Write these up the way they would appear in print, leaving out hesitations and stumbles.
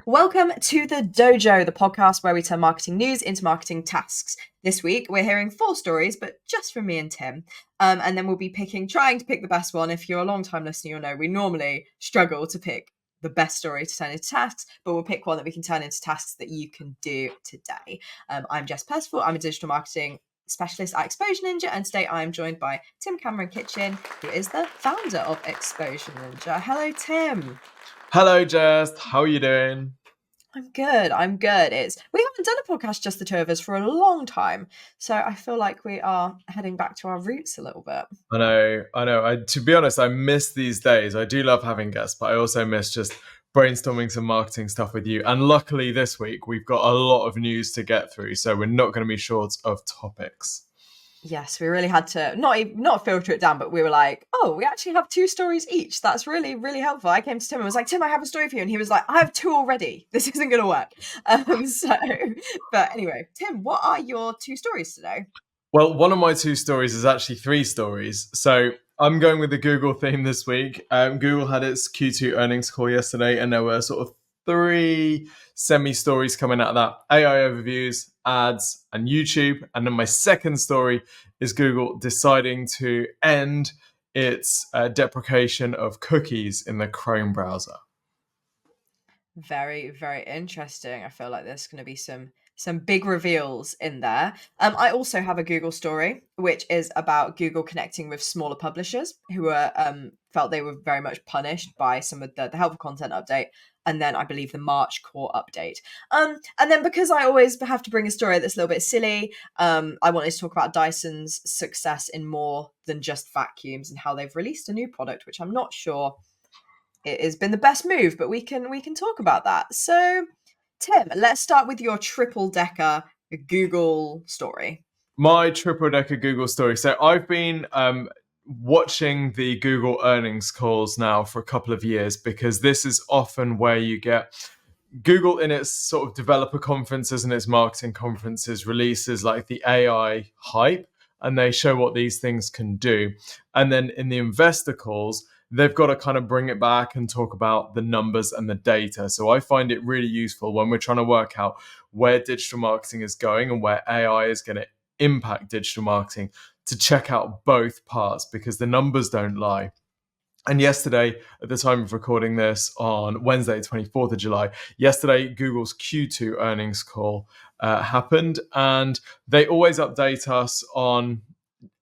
Welcome to the Dojo, the podcast where we turn marketing news into marketing tasks. This week, we're hearing 4 stories, but just from me and Tim. And then we'll be trying to pick the best one. If you're a long-time listener, you'll know we normally struggle to pick the best story to turn into tasks, but we'll pick one that we can turn into tasks that you can do today. I'm Jess Percival. I'm a digital marketing specialist at Exposure Ninja, and today I'm joined by Tim Cameron Kitchen, who is the founder of Exposure Ninja. Hello, Tim. Hello, Jess. How are you doing? I'm good. We haven't done a podcast just the two of us for a long time, so I feel like we are heading back to our roots a little bit. I know. To be honest, I miss these days. I do love having guests, but I also miss just brainstorming some marketing stuff with you. And luckily this week, we've got a lot of news to get through, so we're not going to be short of topics. Yes, we really had to not filter it down, but we were like, oh, we actually have 2 stories each. That's really, really helpful. I came to Tim and was like, Tim, I have a story for you. And he was like, I have 2 already. This isn't going to work. But anyway, Tim, what are your 2 stories today? Well, one of my 2 stories is actually 3 stories. So I'm going with the Google theme this week. Google had its Q2 earnings call yesterday, and there were sort of 3 semi-stories coming out of that: AI overviews, ads, and YouTube. And then my second story is Google deciding to end its deprecation of cookies in the Chrome browser. Very, very interesting. I feel like there's going to be some big reveals in there. I also have a Google story, which is about Google connecting with smaller publishers who were felt they were very much punished by some of the helpful content update, and then I believe the March core update. And then because I always have to bring a story that's a little bit silly, I wanted to talk about Dyson's success in more than just vacuums and how they've released a new product, which I'm not sure it has been the best move, but we can talk about that. So, Tim, let's start with your triple-decker Google story. My triple-decker Google story. So I've been watching the Google earnings calls now for a couple of years, because this is often where you get Google in its sort of developer conferences and its marketing conferences releases like the AI hype, and they show what these things can do. And then in the investor calls, they've got to kind of bring it back and talk about the numbers and the data. So I find it really useful when we're trying to work out where digital marketing is going and where AI is going to impact digital marketing to check out both parts, because the numbers don't lie. And yesterday, at the time of recording this on Wednesday, 24th of July, yesterday, Google's Q2 earnings call happened, and they always update us on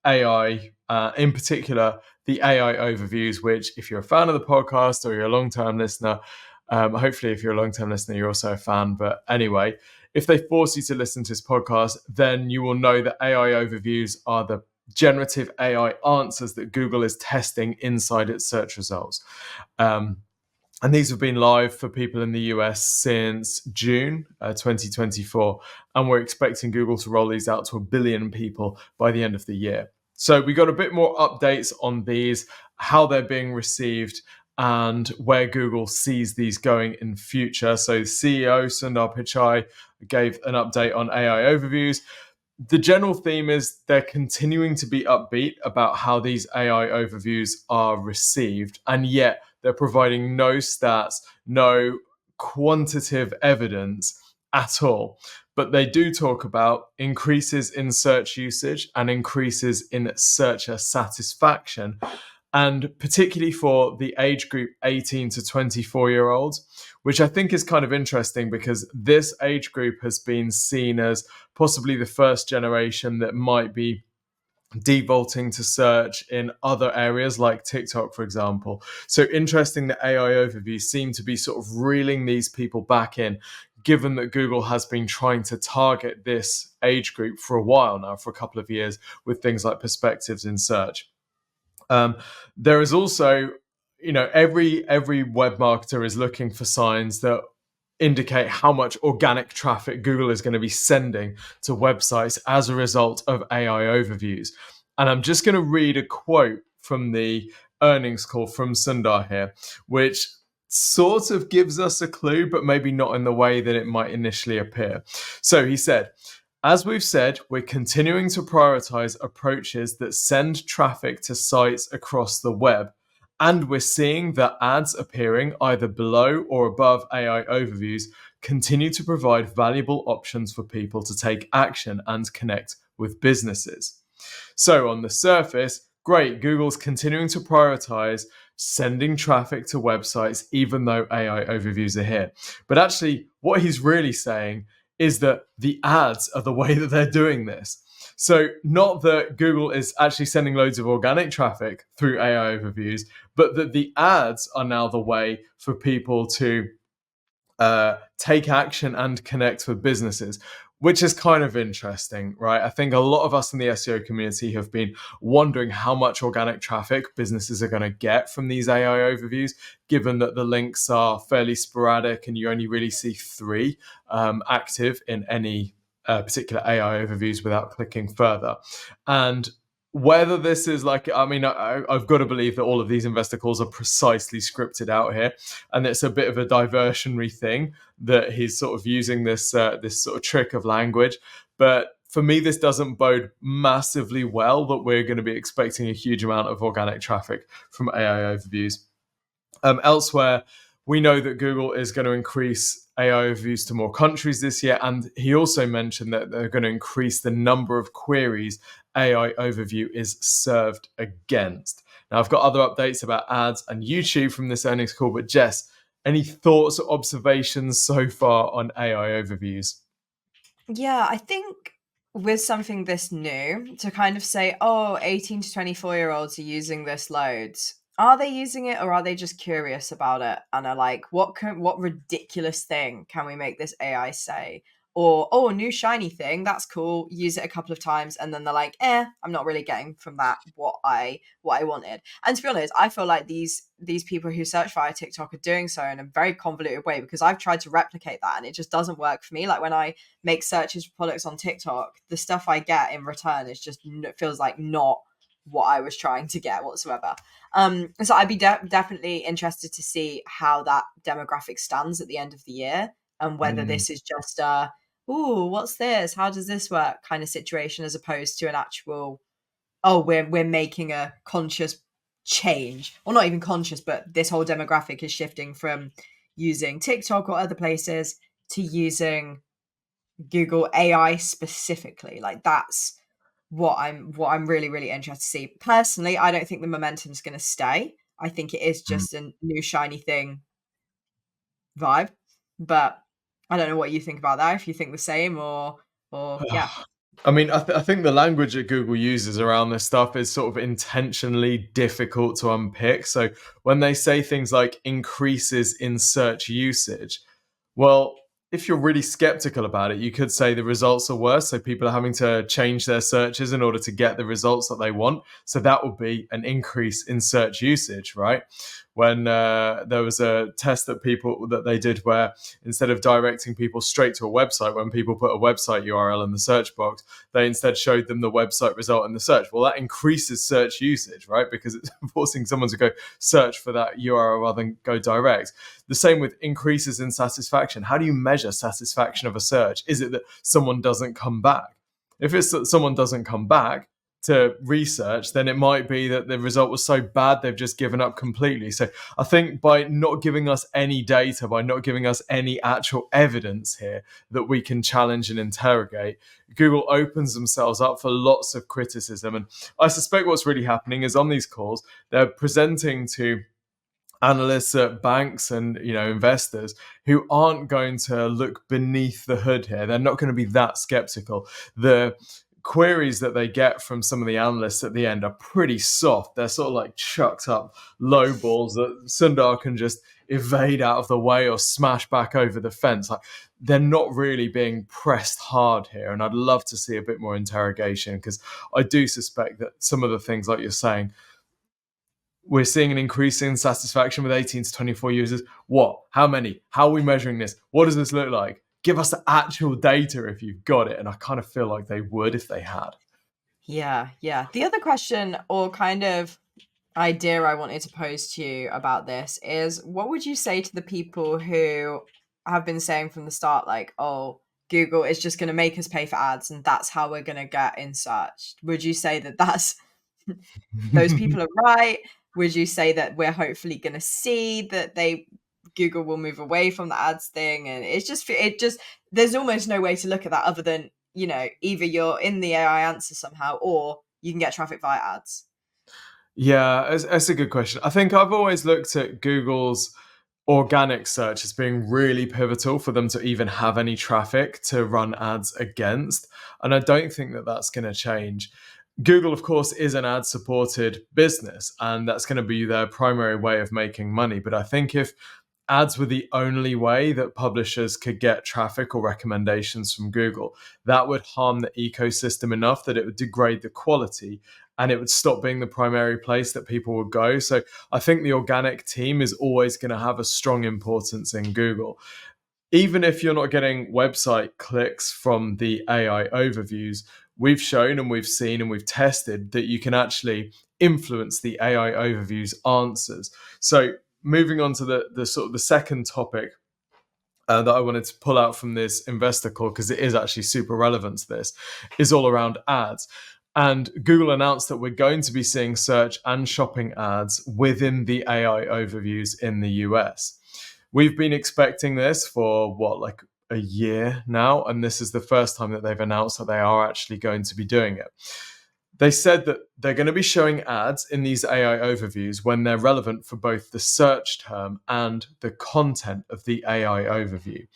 AI, in particular, the AI overviews, which if you're a fan of the podcast or you're a long-term listener, hopefully if you're a long-term listener, you're also a fan. But anyway, if they force you to listen to this podcast, then you will know that AI overviews are the generative AI answers that Google is testing inside its search results. And these have been live for people in the US since June 2024. And we're expecting Google to roll these out to 1 billion people by the end of the year. So we got a bit more updates on these, how they're being received, and where Google sees these going in future. So CEO Sundar Pichai gave an update on AI overviews. The general theme is they're continuing to be upbeat about how these AI overviews are received, and yet they're providing no stats, no quantitative evidence at all. But they do talk about increases in search usage and increases in searcher satisfaction, and particularly for the age group 18 to 24-year-olds, which I think is kind of interesting, because this age group has been seen as possibly the first generation that might be defaulting to search in other areas like TikTok, for example. So interesting that AI overviews seem to be sort of reeling these people back in, given that Google has been trying to target this age group for a while now, for a couple of years, with things like perspectives in search. There is also, every web marketer is looking for signs that indicate how much organic traffic Google is going to be sending to websites as a result of AI overviews. And I'm just going to read a quote from the earnings call from Sundar here, which sort of gives us a clue, but maybe not in the way that it might initially appear. So he said, "As we've said, we're continuing to prioritize approaches that send traffic to sites across the web And we're seeing that ads appearing either below or above AI overviews continue to provide valuable options for people to take action and connect with businesses. So, on the surface, great, Google's continuing to prioritize sending traffic to websites, even though AI overviews are here. But actually, what he's really saying is that the ads are the way that they're doing this. So, not that Google is actually sending loads of organic traffic through AI overviews, but that the ads are now the way for people to take action and connect with businesses, which is kind of interesting, right? I think a lot of us in the SEO community have been wondering how much organic traffic businesses are going to get from these AI overviews, given that the links are fairly sporadic and you only really see 3 active in any particular AI overviews without clicking further. And whether this is like, I mean, I've got to believe that all of these investor calls are precisely scripted out here, and it's a bit of a diversionary thing that he's sort of using this this sort of trick of language. But for me, this doesn't bode massively well that we're going to be expecting a huge amount of organic traffic from AI overviews. Elsewhere, we know that Google is going to increase AI overviews to more countries this year, and he also mentioned that they're going to increase the number of queries AI overview is served against. Now, I've got other updates about ads and YouTube from this earnings call, but Jess, any thoughts or observations so far on AI overviews? Yeah, I think with something this new, to kind of say, oh, 18 to 24-year-olds are using this loads. Are they using it, or are they just curious about it and are like, what ridiculous thing can we make this AI say? Or, oh, new shiny thing, that's cool. Use it a couple of times, and then they're like, I'm not really getting from that what I wanted. And to be honest, I feel like these people who search via TikTok are doing so in a very convoluted way, because I've tried to replicate that and it just doesn't work for me. Like when I make searches for products on TikTok, the stuff I get in return is just feels like not what I was trying to get whatsoever. So I'd be definitely interested to see how that demographic stands at the end of the year, and whether Mm. this is just a, ooh, what's this? How does this work kind of situation, as opposed to an actual, oh, we're making a conscious change, or not even conscious, but this whole demographic is shifting from using TikTok or other places to using Google AI specifically. Like that's what I'm really, really interested to see. Personally, I don't think the momentum's going to stay. I think it is just a new shiny thing vibe, but I don't know what you think about that. If you think the same, or yeah. I mean, I think the language that Google uses around this stuff is sort of intentionally difficult to unpick. So when they say things like increases in search usage, well, if you're really skeptical about it, you could say the results are worse. So people are having to change their searches in order to get the results that they want. So that would be an increase in search usage, right? When there was a test that they did where instead of directing people straight to a website, when people put a website URL in the search box, they instead showed them the website result in the search. Well, that increases search usage, right? Because it's forcing someone to go search for that URL rather than go direct. The same with increases in satisfaction. How do you measure satisfaction of a search? Is it that someone doesn't come back? If it's that someone doesn't come back to research, then it might be that the result was so bad they've just given up completely. So I think by not giving us any data, by not giving us any actual evidence here that we can challenge and interrogate, Google opens themselves up for lots of criticism. And I suspect what's really happening is on these calls, they're presenting to analysts at banks and investors who aren't going to look beneath the hood here. They're not going to be that skeptical. The queries that they get from some of the analysts at the end are pretty soft. They're sort of like chucked up low balls that Sundar can just evade out of the way or smash back over the fence. Like, they're not really being pressed hard here, and I'd love to see a bit more interrogation, because I do suspect that some of the things, like you're saying, we're seeing an increase in satisfaction with 18 to 24 users. What? How many? How are we measuring this? What does this look like? Give us the actual data if you've got it. And I kind of feel like they would if they had. Yeah, yeah. The other question, or kind of idea I wanted to pose to you about this, is what would you say to the people who have been saying from the start, like, oh, Google is just going to make us pay for ads and that's how we're going to get in search? Would you say that those people are right? would you say that we're hopefully going to see that Google will move away from the ads thing? And there's almost no way to look at that other than, either you're in the AI answer somehow, or you can get traffic via ads. Yeah, that's a good question. I think I've always looked at Google's organic search as being really pivotal for them to even have any traffic to run ads against. And I don't think that that's going to change. Google, of course, is an ad supported business, and that's going to be their primary way of making money. But I think if ads were the only way that publishers could get traffic or recommendations from Google, that would harm the ecosystem enough that it would degrade the quality and it would stop being the primary place that people would go. So I think the organic team is always going to have a strong importance in Google. Even if you're not getting website clicks from the AI overviews, we've shown and we've seen and we've tested that you can actually influence the AI overviews answers. So moving on to the sort of the second topic that I wanted to pull out from this investor call, because it is actually super relevant to this, is all around ads. And Google announced that we're going to be seeing search and shopping ads within the AI overviews in the US. We've been expecting this for like a year now, and this is the first time that they've announced that they are actually going to be doing it. They said that they're going to be showing ads in these AI overviews when they're relevant for both the search term and the content of the AI overview.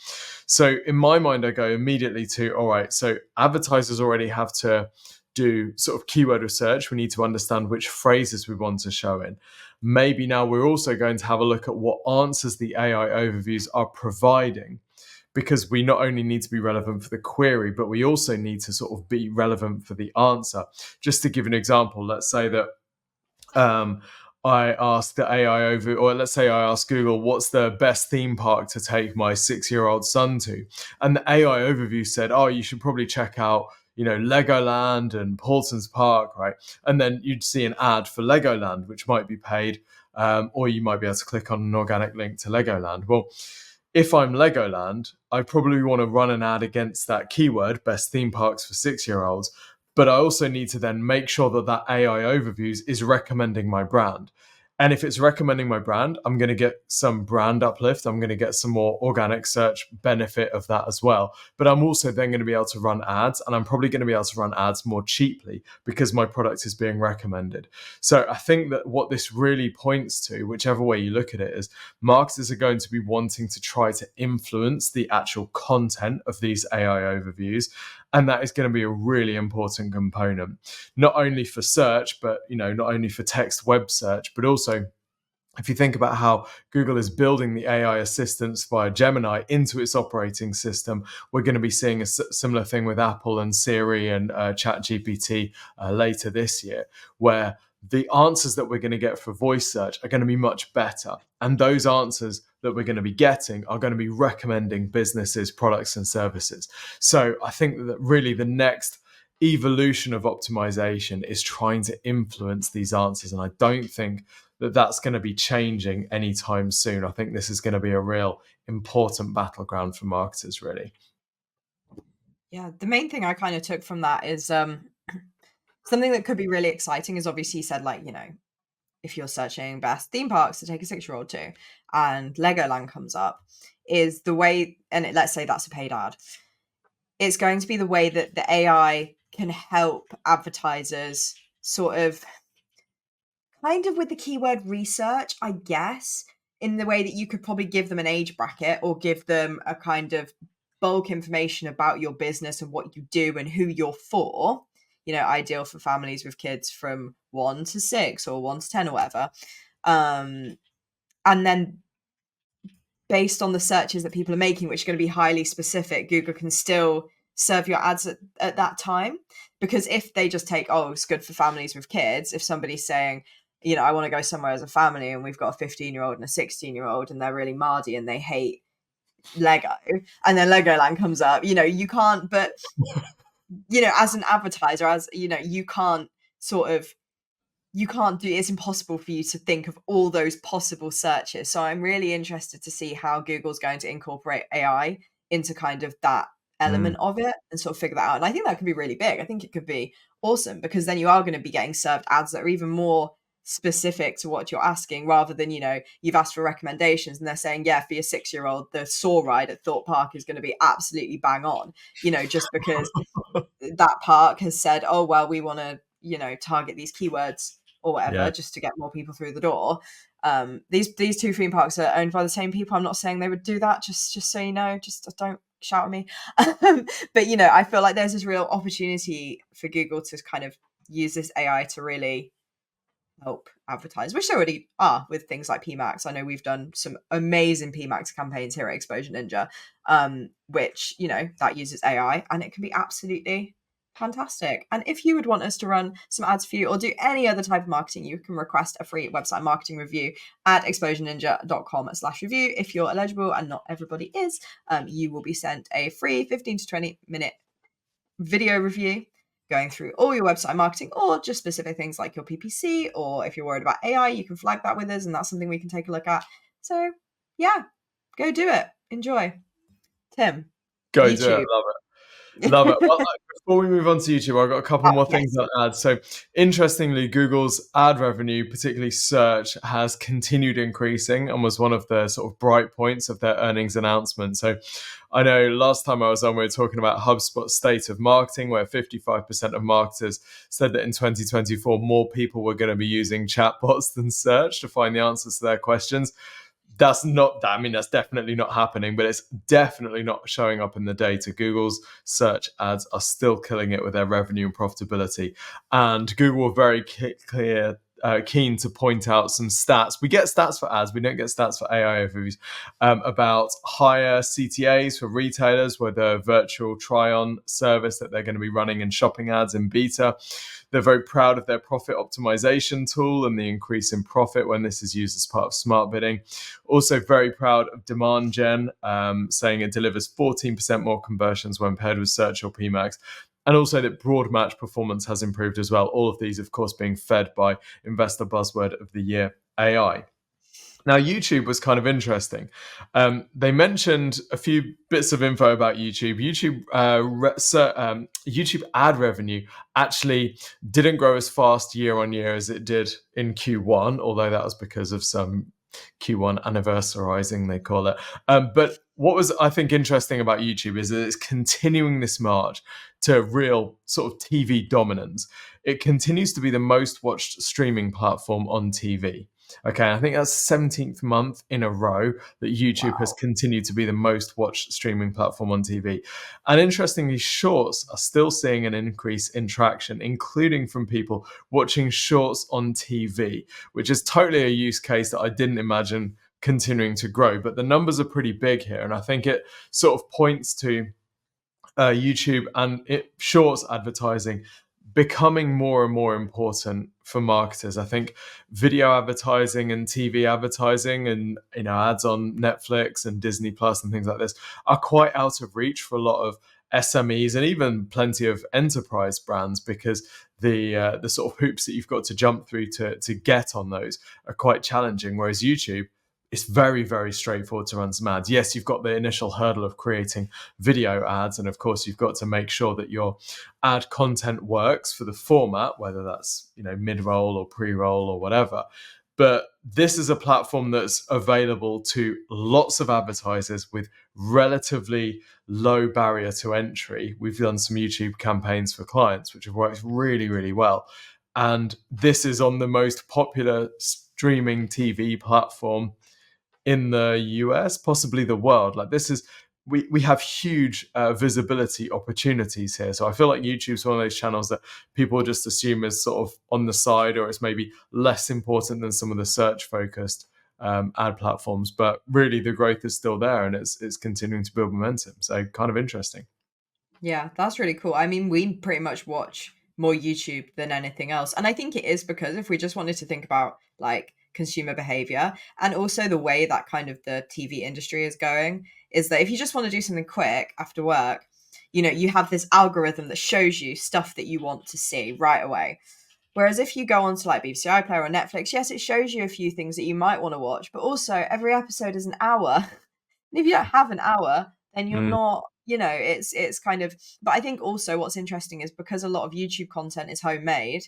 So in my mind, I go immediately to, all right, so advertisers already have to do sort of keyword research. We need to understand which phrases we want to show in. Maybe now we're also going to have a look at what answers the AI overviews are providing, because we not only need to be relevant for the query, but we also need to sort of be relevant for the answer. Just to give an example, let's say that I asked the AI over, or let's say I asked Google, what's the best theme park to take my 6-year-old son to? And the AI overview said, oh, you should probably check out, Legoland and Paulson's Park, right? And then you'd see an ad for Legoland, which might be paid, or you might be able to click on an organic link to Legoland. Well, if I'm Legoland, I probably want to run an ad against that keyword, best theme parks for 6-year-olds. But I also need to then make sure that that AI overviews is recommending my brand. And if it's recommending my brand, I'm going to get some brand uplift. I'm going to get some more organic search benefit of that as well. But I'm also then going to be able to run ads, and I'm probably going to be able to run ads more cheaply because my product is being recommended. So I think that what this really points to, whichever way you look at it, is marketers are going to be wanting to try to influence the actual content of these AI overviews. And that is going to be a really important component, not only for search, but not only for text web search, but also if you think about how Google is building the AI assistants via Gemini into its operating system, we're going to be seeing a similar thing with Apple and Siri and ChatGPT later this year, where the answers that we're going to get for voice search are going to be much better. And those answers that we're going to be getting are going to be recommending businesses, products, and services. So I think that really the next evolution of optimization is trying to influence these answers. And I don't think that that's going to be changing anytime soon. I think this is going to be a real important battleground for marketers, really. Yeah, the main thing I kind of took from that is something that could be really exciting is obviously you said, like, if you're searching best theme parks to take a 6-year-old to and Legoland comes up, is the way, and let's say that's a paid ad, it's going to be the way that the AI can help advertisers sort of kind of with the keyword research, I guess, in the way that you could probably give them an age bracket or give them a kind of bulk information about your business and what you do and who you're for, ideal for families with kids from 1 to 6 or 1 to 10 or whatever. And then based on the searches that people are making, which are going to be highly specific, Google can still serve your ads at that time. Because if they just take, oh, it's good for families with kids, if somebody's saying, I want to go somewhere as a family and we've got a 15-year-old and a 16-year-old and they're really mardy and they hate Lego, and then Legoland comes up, you can't, but, as an advertiser, you can't do, it's impossible for you to think of all those possible searches. So I'm really interested to see how Google's going to incorporate AI into kind of that element of it and sort of figure that out. And I think that could be really big. I think it could be awesome because then you are going to be getting served ads that are even more specific to what you're asking, rather than, you've asked for recommendations and they're saying, yeah, for your 6-year-old, the saw ride at Thorpe Park is going to be absolutely bang on, just because that park has said, oh, well, we want to, target these keywords or whatever, Yeah. just to get more people through the door. These two theme parks are owned by the same people. I'm not saying they would do that, just so you know, just don't shout at me. But I feel like there's this real opportunity for Google to kind of use this AI to really help advertise, which they already are with things like PMAX. I know we've done some amazing PMAX campaigns here at Exposure Ninja, which, that uses AI, and it can be absolutely fantastic. And if you would want us to run some ads for you or do any other type of marketing, you can request a free website marketing review at exposureninja.com/review. If you're eligible, and not everybody is, you will be sent a free 15 to 20 minute video review going through all your website marketing, or just specific things like your PPC, or if you're worried about AI, you can flag that with us, and that's something we can take a look at. So yeah, go do it. Enjoy. Tim, Go do it. YouTube. Love it. Love it. Well, before we move on to YouTube, I've got a couple more Yes. things to add. So, interestingly, Google's ad revenue, particularly search, has continued increasing and was one of the sort of bright points of their earnings announcement. So, I know last time I was on, we were talking about HubSpot's state of marketing, where 55% of marketers said that in 2024, more people were going to be using chatbots than search to find the answers to their questions. That's definitely not happening, but it's definitely not showing up in the data. Google's search ads are still killing it with their revenue and profitability. And Google were very keen to point out some stats. We get stats for ads, we don't get stats for AI overviews, about higher CTAs for retailers with a virtual try-on service that they're going to be running in shopping ads in beta. They're very proud of their profit optimization tool and the increase in profit when this is used as part of smart bidding. Also very proud of demand gen, saying it delivers 14% more conversions when paired with search or PMAX. And also that broad match performance has improved as well. All of these, of course, being fed by investor buzzword of the year, AI. Now, YouTube was kind of interesting. They mentioned a few bits of info about YouTube. YouTube ad revenue actually didn't grow as fast year on year as it did in Q1, although that was because of some Q1 anniversarizing, they call it. But what was, I think, interesting about YouTube is that it's continuing this march to real sort of TV dominance. It continues to be the most watched streaming platform on TV. Okay, I think that's 17th month in a row that YouTube has continued to be the most watched streaming platform on TV. And interestingly, shorts are still seeing an increase in traction, including from people watching shorts on TV, which is totally a use case that I didn't imagine continuing to grow. But the numbers are pretty big here. And I think it sort of points to YouTube and shorts advertising becoming more and more important for marketers. I think video advertising and TV advertising and ads on Netflix and Disney Plus and things like this are quite out of reach for a lot of SMEs and even plenty of enterprise brands, because the sort of hoops that you've got to jump through to get on those are quite challenging. Whereas YouTube, it's very, very straightforward to run some ads. Yes, you've got the initial hurdle of creating video ads. And of course, you've got to make sure that your ad content works for the format, whether that's, mid-roll or pre-roll or whatever. But this is a platform that's available to lots of advertisers with relatively low barrier to entry. We've done some YouTube campaigns for clients, which have worked really, really well. And this is on the most popular streaming TV platform in the US, possibly the world. Like this is, we have huge visibility opportunities here. So I feel like YouTube's one of those channels that people just assume is sort of on the side, or it's maybe less important than some of the search focused ad platforms. But really the growth is still there and it's continuing to build momentum. So kind of interesting. Yeah, that's really cool. I mean, we pretty much watch more YouTube than anything else. And I think it is because if we just wanted to think about like consumer behavior and also the way that kind of the TV industry is going, is that if you just want to do something quick after work, you have this algorithm that shows you stuff that you want to see right away. Whereas if you go on to like BBC iPlayer or Netflix, yes, it shows you a few things that you might want to watch, but also every episode is an hour. And if you don't have an hour, then you're not, it's kind of, but I think also what's interesting is because a lot of YouTube content is homemade,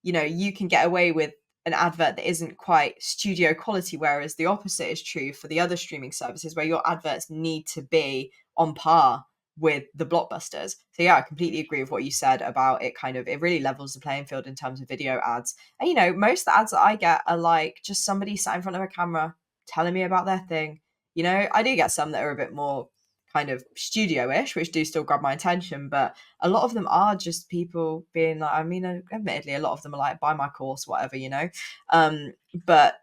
you can get away with an advert that isn't quite studio quality, whereas the opposite is true for the other streaming services where your adverts need to be on par with the blockbusters. So yeah, I completely agree with what you said about it. Kind of, it really levels the playing field in terms of video ads. And most of the ads that I get are like just somebody sat in front of a camera telling me about their thing. I do get some that are a bit more kind of studio-ish, which do still grab my attention, but a lot of them are just people being like, admittedly, a lot of them are like, buy my course, whatever, but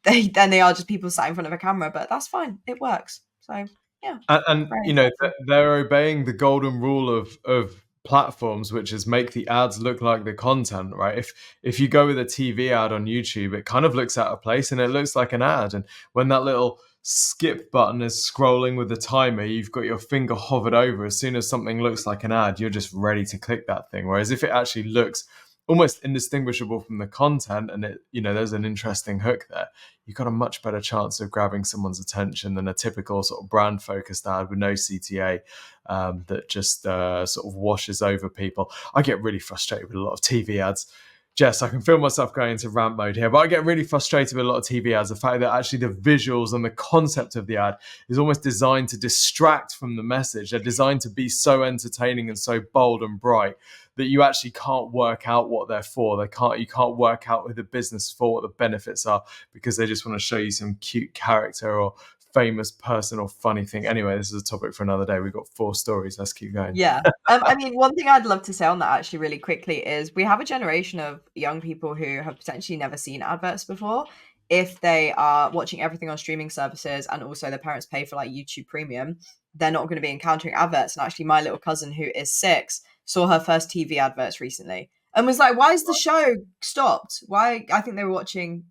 they are just people sat in front of a camera, but that's fine. It works. So yeah. And Very insightful. they're obeying the golden rule of platforms, which is make the ads look like the content, right? If you go with a TV ad on YouTube, it kind of looks out of place and it looks like an ad. And when that little skip button is scrolling with the timer, you've got your finger hovered over. As soon as something looks like an ad, you're just ready to click that thing. Whereas if it actually looks almost indistinguishable from the content and there's an interesting hook there, you've got a much better chance of grabbing someone's attention than a typical sort of brand focused ad with no CTA that just sort of washes over people. I get really frustrated with a lot of TV ads. Jess, I can feel myself going into rant mode here, but I get really frustrated with a lot of TV ads. The fact that actually the visuals and the concept of the ad is almost designed to distract from the message. They're designed to be so entertaining and so bold and bright that you actually can't work out what they're for. You can't work out who the business for, what the benefits are, because they just want to show you some cute character or famous person or funny thing. Anyway, this is a topic for another day. We've got 4 stories. Let's keep going. Yeah. One thing I'd love to say on that actually really quickly is we have a generation of young people who have potentially never seen adverts before. If they are watching everything on streaming services and also their parents pay for like YouTube Premium, they're not going to be encountering adverts. And actually my little cousin who is 6 saw her first TV adverts recently and was like, why is the show stopped? Why? I think they were watching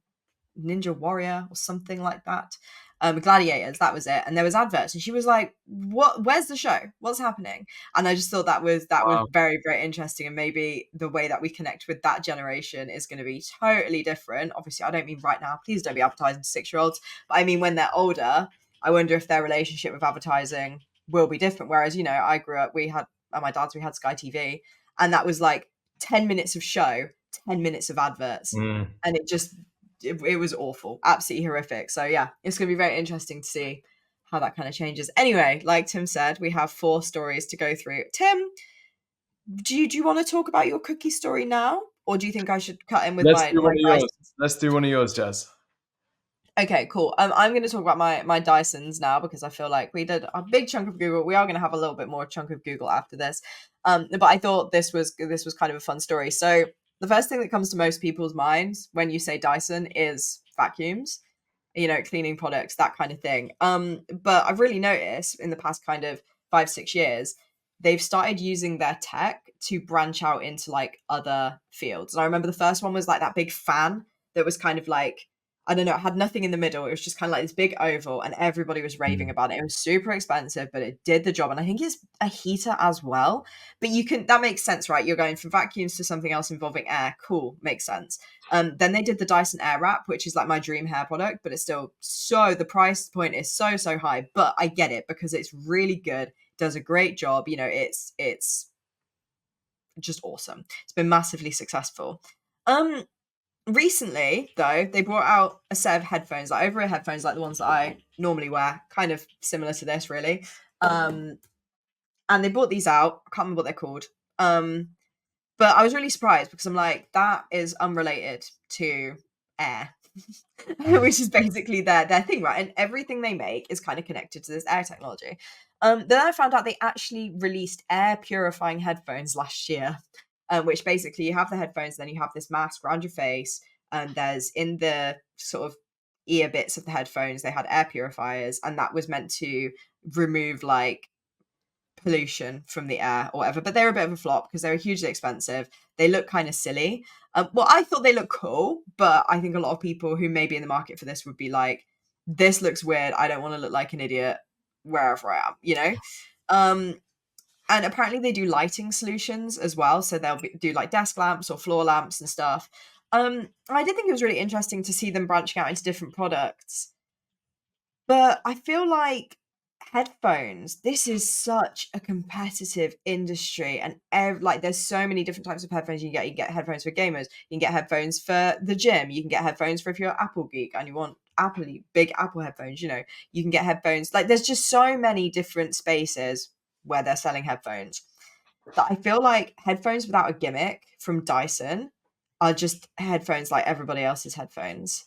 Ninja Warrior or something like that. Gladiators, that was it. And there was adverts and she was like, what, where's the show? What's happening? And I just thought that was Wow. very, very interesting. And maybe the way that we connect with that generation is going to be totally different. Obviously, I don't mean right now, please don't be advertising to 6-year-olds. But I mean, when they're older, I wonder if their relationship with advertising will be different. Whereas, I grew up, we had, at my dad's, we had Sky TV and that was like 10 minutes of show, 10 minutes of adverts. And it was awful, absolutely horrific. So yeah, it's going to be very interesting to see how that kind of changes. Anyway, like Tim said, we have 4 stories to go through. Tim, do you want to talk about your cookie story now, or do you think I should cut in with Let's my do one of yours. Dysons? Let's do one of yours, Jess. Okay, cool. I'm going to talk about my Dysons now because I feel like we did a big chunk of Google. We are going to have a little bit more chunk of Google after this. But I thought this was kind of a fun story. So the first thing that comes to most people's minds when you say Dyson is vacuums, cleaning products, that kind of thing. But I've really noticed in the past kind of 5-6 years, they've started using their tech to branch out into like other fields. And I remember the first one was like that big fan that was kind of like, I don't know, it had nothing in the middle. It was just kind of like this big oval and everybody was raving about it. It was super expensive, but it did the job. And I think it's a heater as well. But that makes sense, right? You're going from vacuums to something else involving air. Cool, makes sense. Then they did the Dyson Airwrap, which is like my dream hair product, but it's still the price point is so high. But I get it because it's really good, does a great job. It's just awesome. It's been massively successful. Recently, though, they brought out a set of headphones, like over-ear headphones, like the ones that I normally wear, kind of similar to this, really. And they brought these out. I can't remember what they're called. But I was really surprised because I'm like, that is unrelated to air, which is basically their thing, right? And everything they make is kind of connected to this air technology. Then I found out they actually released air purifying headphones last year. Which basically you have the headphones, then you have this mask around your face, and there's in the sort of ear bits of the headphones, they had air purifiers, and that was meant to remove like pollution from the air or whatever. But they were a bit of a flop because they were hugely expensive. They look kind of silly. Well, I thought they looked cool, but I think a lot of people who may be in the market for this would be like, this looks weird. I don't want to look like an idiot wherever I am, And apparently they do lighting solutions as well. So they'll do like desk lamps or floor lamps and stuff. I did think it was really interesting to see them branching out into different products. But I feel like headphones, this is such a competitive industry, and like there's so many different types of headphones you can get. You can get headphones for gamers, you can get headphones for the gym, you can get headphones for if you're an Apple geek and you want Apple big Apple headphones, you know, you can get headphones. Like there's just so many different spaces where they're selling headphones that I feel like headphones without a gimmick from Dyson are just headphones like everybody else's headphones.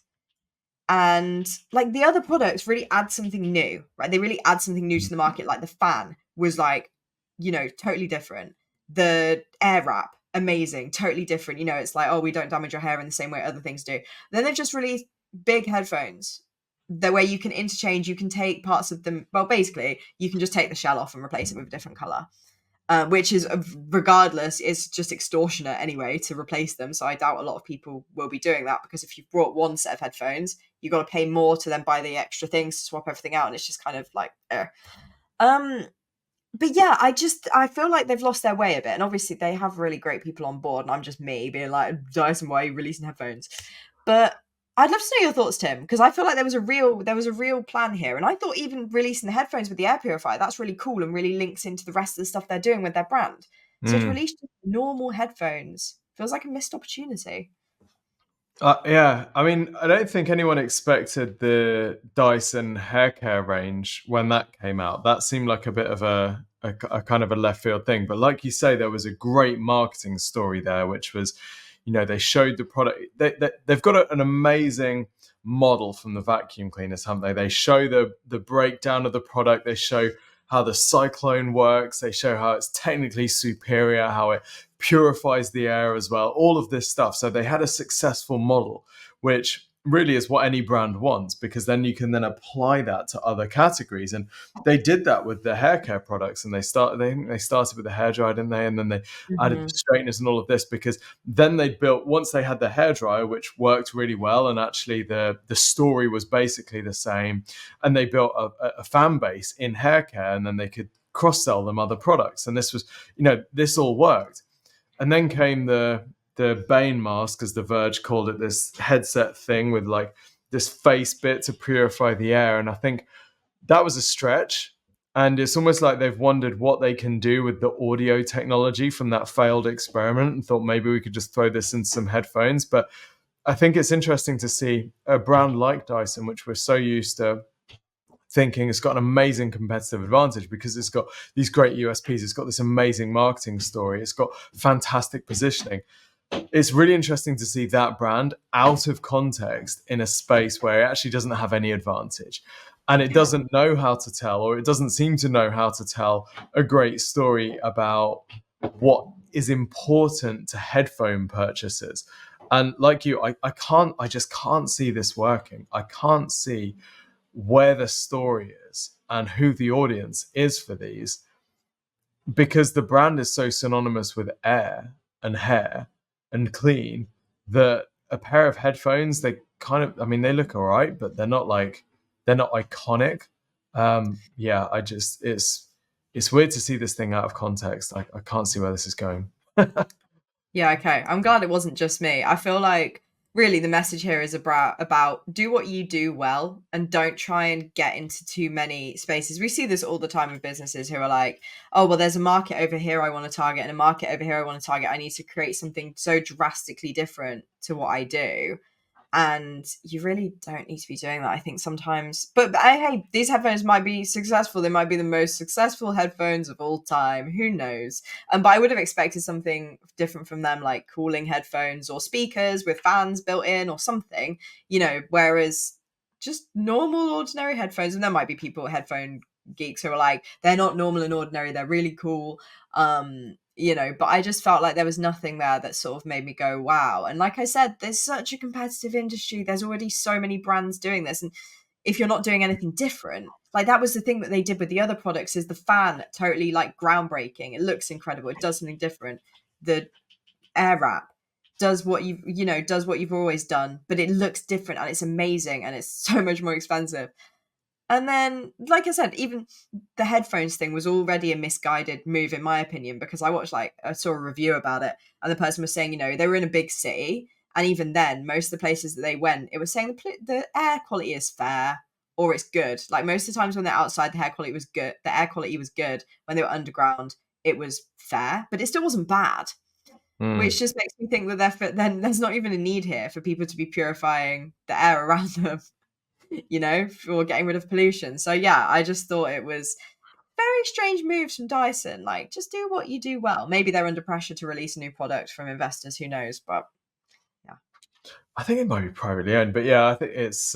And like the other products really add something new, right? They really add something new to the market. Like the fan was like, you know, totally different. The air wrap, amazing, totally different. You know, it's like, oh, we don't damage your hair in the same way other things do. Then they've just released big headphones, the way you can interchange, you can take parts of them. Well, basically, you can just take the shell off and replace it with a different color. Which is regardless, is just extortionate anyway to replace them. So I doubt a lot of people will be doing that, because if you've brought one set of headphones, you got to pay more to then buy the extra things to swap everything out, and it's just kind of like, um. But yeah, I feel like they've lost their way a bit, and obviously they have really great people on board, and I'm just me being like, Dyson, why are you releasing headphones? But I'd love to know your thoughts, Tim, because I feel like there was a real plan here, and I thought even releasing the headphones with the air purifier, that's really cool and really links into the rest of the stuff they're doing with their brand. So to release just normal headphones feels like a missed opportunity. Yeah, I mean, I don't think anyone expected the Dyson hair care range when that came out. That seemed like a bit of a kind of a left field thing. But like you say, there was a great marketing story there, which was, you know, they showed the product. They've got an amazing model from the vacuum cleaners, haven't they? They show the breakdown of the product. They show how the cyclone works. They show how it's technically superior, how it purifies the air as well, all of this stuff. So they had a successful model, which really is what any brand wants, because then you can then apply that to other categories. And they did that with the hair care products, and they started with the hairdryer, didn't they? And then they added the straighteners and all of this, because then they built, once they had the hairdryer, which worked really well, and actually the story was basically the same, and they built a fan base in hair care, and then they could cross-sell them other products. And this was, you know, this all worked. And then came the Bane mask, as The Verge called it, this headset thing with like this face bit to purify the air. And I think that was a stretch. And it's almost like they've wondered what they can do with the audio technology from that failed experiment, and thought maybe we could just throw this in some headphones. But I think it's interesting to see a brand like Dyson, which we're so used to thinking it's got an amazing competitive advantage because it's got these great USPs, it's got this amazing marketing story, it's got fantastic positioning. It's really interesting to see that brand out of context in a space where it actually doesn't have any advantage, and it doesn't know how to tell, or it doesn't seem to know how to tell a great story about what is important to headphone purchasers. And like you, I just can't see this working. I can't see where the story is and who the audience is for these, because the brand is so synonymous with air and hair and clean that a pair of headphones, they kind of, I mean, they look all right, but they're not iconic. Yeah, it's weird to see this thing out of context. I can't see where this is going. Yeah, okay. I'm glad it wasn't just me. I feel like really the message here is about do what you do well, and don't try and get into too many spaces. We see this all the time with businesses who are like, oh, well, there's a market over here I want to target and a market over here I want to target. I need to create something so drastically different to what I do. And you really don't need to be doing that, I think, sometimes. But hey, these headphones might be successful. They might be the most successful headphones of all time. Who knows? But I would have expected something different from them, like cooling headphones or speakers with fans built in or something, you know, whereas just normal, ordinary headphones. And there might be people, headphone geeks, who are like, they're not normal and ordinary, they're really cool. You know, but I just felt like there was nothing there that sort of made me go, wow. And like I said, there's such a competitive industry. There's already so many brands doing this. And if you're not doing anything different, like that was the thing that they did with the other products, is the fan totally like groundbreaking. It looks incredible. It does something different. The air wrap does what does what you've always done, but it looks different and it's amazing and it's so much more expensive. And then, like I said, even the headphones thing was already a misguided move, in my opinion, because I saw a review about it, and the person was saying, you know, they were in a big city, and even then, most of the places that they went, it was saying the air quality is fair, or it's good. Like most of the times when they're outside, the air quality was good. The air quality was good. When they were underground, it was fair, but it still wasn't bad. Which just makes me think that then there's not even a need here for people to be purifying the air around them, for getting rid of pollution. So yeah, I just thought it was very strange moves from Dyson. Like, just do what you do well. Maybe they're under pressure to release a new product from investors. Who knows? But yeah, I think it might be privately owned, but yeah, I think it's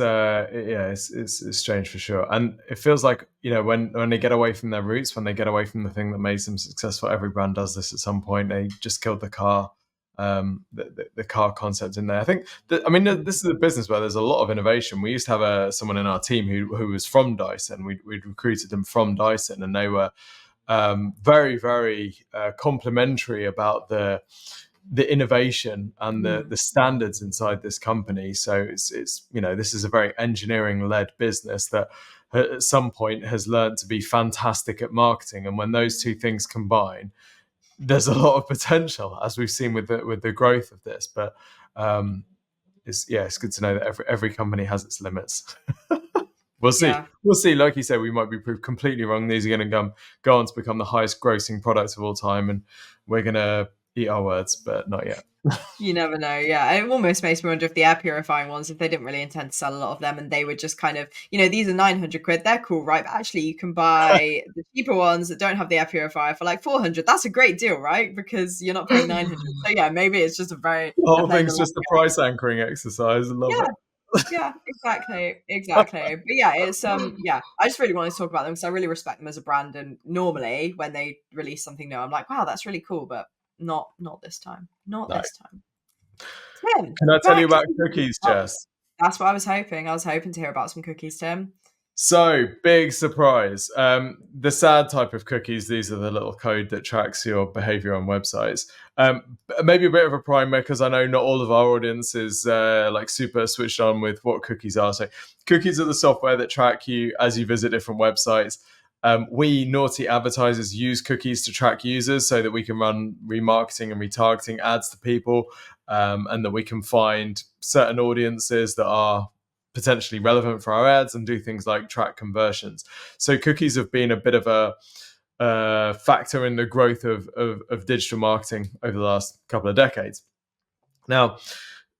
strange for sure. And it feels like, when they get away from their roots, when they get away from the thing that makes them successful, every brand does this at some point. They just killed the car, the car concept in there. I think this is a business where there's a lot of innovation. We used to have someone in our team who was from Dyson. We'd recruited them from Dyson, and they were very, very complimentary about the innovation and the standards inside this company. So it's this is a very engineering led business that at some point has learned to be fantastic at marketing. And when those two things combine, there's a lot of potential, as we've seen with the growth of this. But it's good to know that every company has its limits. We'll see. Yeah. We'll see. Like you said, we might be proved completely wrong. These are going to go on to become the highest grossing products of all time, and we're going to eat our words, but not yet. You never know. Yeah, it almost makes me wonder if the air purifying ones, if they didn't really intend to sell a lot of them, and they would just kind of, these are 900 quid, they're cool, right? But actually, you can buy the cheaper ones that don't have the air purifier for like 400. That's a great deal, right? Because you're not paying 900. So yeah, maybe it's just the whole thing's just a price anchoring exercise. I love it. Yeah, exactly. But yeah, it's I just really wanted to talk about them because I really respect them as a brand, and normally when they release something new, I'm like, wow, that's really cool, but not this time. This time. Tim, can I tell you about cookies, Jess? That's what I was hoping. I was hoping to hear about some cookies, Tim. So, big surprise. The sad type of cookies, these are the little code that tracks your behavior on websites. Maybe a bit of a primer, because I know not all of our audience is like super switched on with what cookies are. So cookies are the software that track you as you visit different websites. We naughty advertisers use cookies to track users so that we can run remarketing and retargeting ads to people, and that we can find certain audiences that are potentially relevant for our ads and do things like track conversions. So cookies have been a bit of a factor in the growth of digital marketing over the last couple of decades. Now,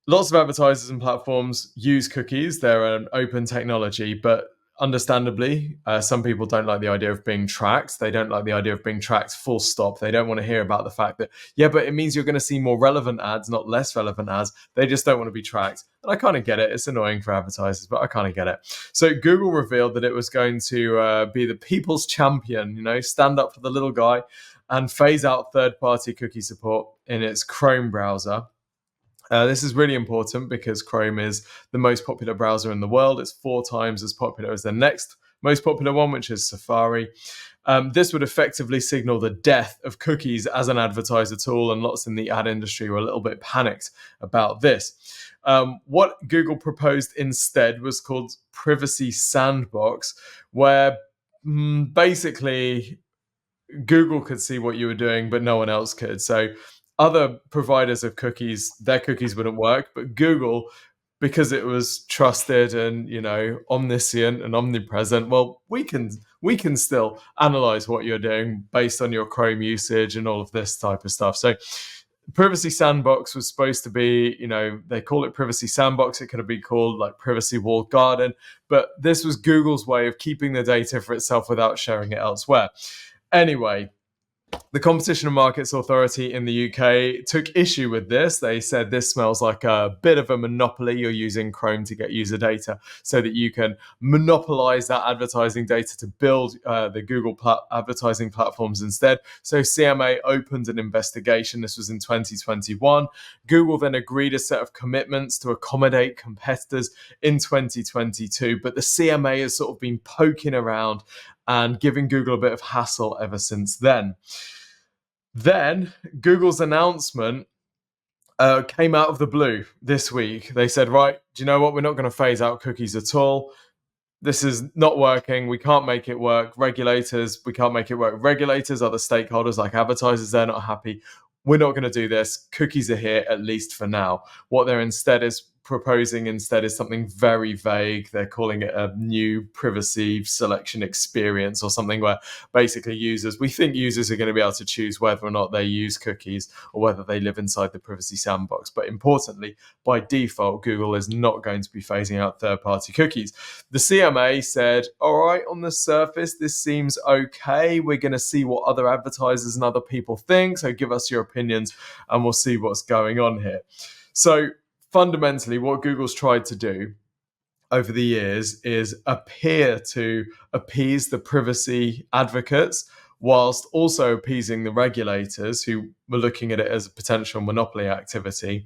lots of advertisers and platforms use cookies. They're an open technology, but understandably, some people don't like the idea of being tracked. They don't like the idea of being tracked full stop. They don't want to hear about the fact that, but it means you're going to see more relevant ads, not less relevant ads. They just don't want to be tracked. And I kind of get it. It's annoying for advertisers, but I kind of get it. So Google revealed that it was going to be the people's champion, stand up for the little guy and phase out third-party cookie support in its Chrome browser. This is really important because Chrome is the most popular browser in the world. It's 4 times as popular as the next most popular one, which is Safari. This would effectively signal the death of cookies as an advertiser tool, and lots in the ad industry were a little bit panicked about this. What Google proposed instead was called Privacy Sandbox, where basically Google could see what you were doing, but no one else could. So other providers of cookies, their cookies wouldn't work, but Google, because it was trusted and omniscient and omnipresent, well, we can still analyze what you're doing based on your Chrome usage and all of this type of stuff. So Privacy Sandbox was supposed to be, they call it Privacy Sandbox. It could have been called like Privacy Walled Garden, but this was Google's way of keeping the data for itself without sharing it elsewhere. Anyway, the Competition and Markets Authority in the UK took issue with this. They said this smells like a bit of a monopoly. You're using Chrome to get user data so that you can monopolize that advertising data to build the Google advertising platforms instead. So CMA opened an investigation. This was in 2021. Google then agreed a set of commitments to accommodate competitors in 2022. But the CMA has sort of been poking around and giving Google a bit of hassle ever since then. Then Google's announcement came out of the blue this week. They said, right, do you know what? We're not going to phase out cookies at all. This is not working. We can't make it work. We can't make it work. Regulators, other stakeholders like advertisers, they're not happy. We're not going to do this. Cookies are here, at least for now. What they're instead is proposing instead is something very vague. They're calling it a new privacy selection experience or something, where basically we think users are going to be able to choose whether or not they use cookies or whether they live inside the privacy sandbox. But importantly, by default, Google is not going to be phasing out third-party cookies. The CMA said, all right, on the surface, this seems okay. We're going to see what other advertisers and other people think. So give us your opinions and we'll see what's going on here. So fundamentally, what Google's tried to do over the years is appear to appease the privacy advocates whilst also appeasing the regulators who were looking at it as a potential monopoly activity.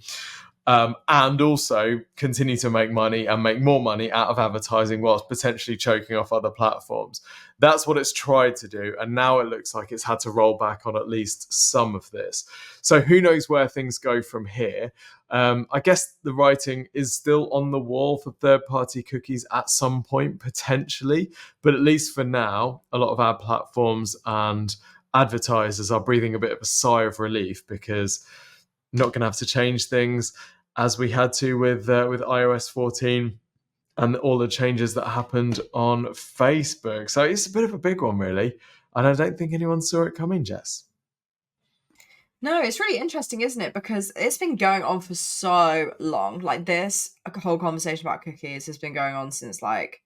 And also continue to make money and make more money out of advertising whilst potentially choking off other platforms. That's what it's tried to do. And now it looks like it's had to roll back on at least some of this. So who knows where things go from here? I guess the writing is still on the wall for third-party cookies at some point, potentially. But at least for now, a lot of ad platforms and advertisers are breathing a bit of a sigh of relief because not going to have to change things as we had to with iOS 14 and all the changes that happened on Facebook. So it's a bit of a big one, really. And I don't think anyone saw it coming, Jess. No, it's really interesting, isn't it? Because it's been going on for so long. Like this whole conversation about cookies has been going on since like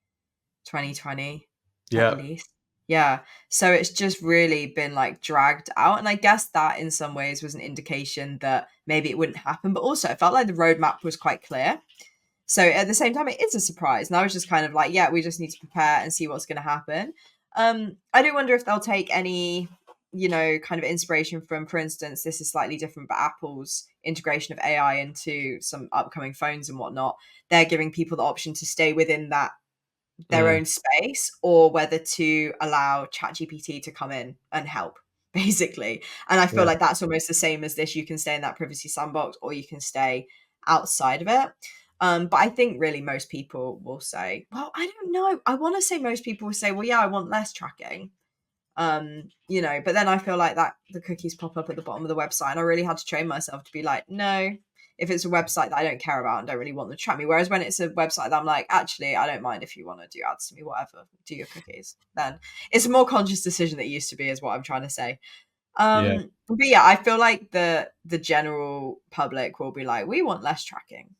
2020 at least. Yeah. So it's just really been like dragged out. And I guess that in some ways was an indication that maybe it wouldn't happen. But also it felt like the roadmap was quite clear. So at the same time, it is a surprise. And I was just kind of like, yeah, we just need to prepare and see what's going to happen. I do wonder if they'll take any, kind of inspiration from, for instance, this is slightly different, but Apple's integration of AI into some upcoming phones and whatnot. They're giving people the option to stay within their own space, or whether to allow ChatGPT to come in and help, basically. And I feel like that's almost the same as this. You can stay in that privacy sandbox or you can stay outside of it. But I think really most people will say, well, I don't know. I want to say most people will say, well, yeah, I want less tracking. But then I feel like that the cookies pop up at the bottom of the website, and I really had to train myself to be like, no, if it's a website that I don't care about and don't really want them to track me. Whereas when it's a website that I'm like, actually, I don't mind if you want to do ads to me, whatever, do your cookies. Then it's a more conscious decision than it used to be, is what I'm trying to say. But yeah, I feel like the general public will be like, we want less tracking,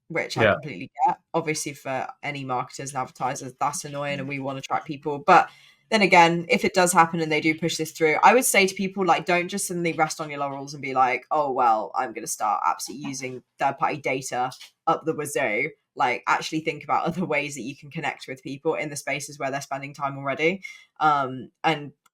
which I completely get. Obviously, for any marketers and advertisers, that's annoying and we want to track people. But then again, if it does happen and they do push this through, I would say to people, like, don't just suddenly rest on your laurels and be like, oh, well, I'm going to start absolutely using third-party data up the wazoo. Like, actually think about other ways that you can connect with people in the spaces where they're spending time already, and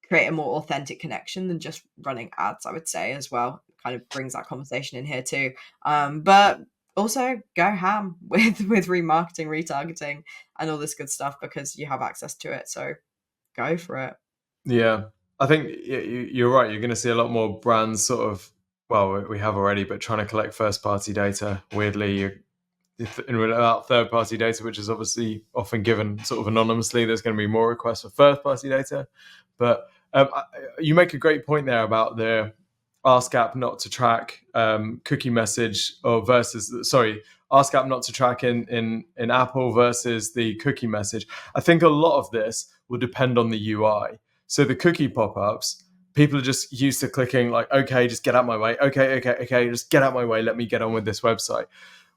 create a more authentic connection than just running ads, I would say, as well. Kind of brings that conversation in here too. But also go ham with remarketing, retargeting, and all this good stuff, because you have access to it. So go for it. Yeah, I think you're right. You're going to see a lot more brands sort of, well, we have already, but trying to collect first-party data. Weirdly, about third-party data, which is obviously often given sort of anonymously, there's going to be more requests for first-party data. But you make a great point there about the ask app not to track cookie message, ask app not to track in Apple versus the cookie message. I think a lot of this will depend on the UI. So the cookie pop-ups, people are just used to clicking like, okay, just get out my way. Okay, just get out my way. Let me get on with this website.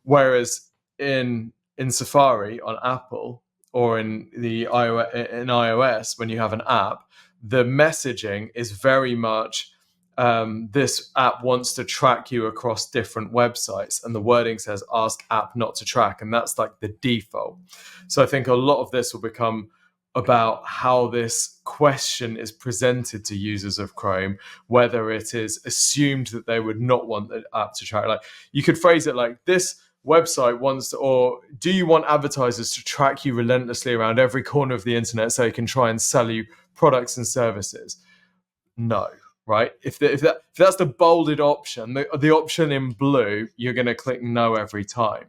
Whereas in Safari on Apple or in iOS, when you have an app, the messaging is very much this app wants to track you across different websites, and the wording says ask app not to track, and that's like the default. So I think a lot of this will become about how this question is presented to users of Chrome, whether it is assumed that they would not want the app to track. Like, you could phrase it like, this website wants to, or do you want advertisers to track you relentlessly around every corner of the internet so they can try and sell you products and services? No, right? If that's the bolded option, the option in blue, you're going to click no every time.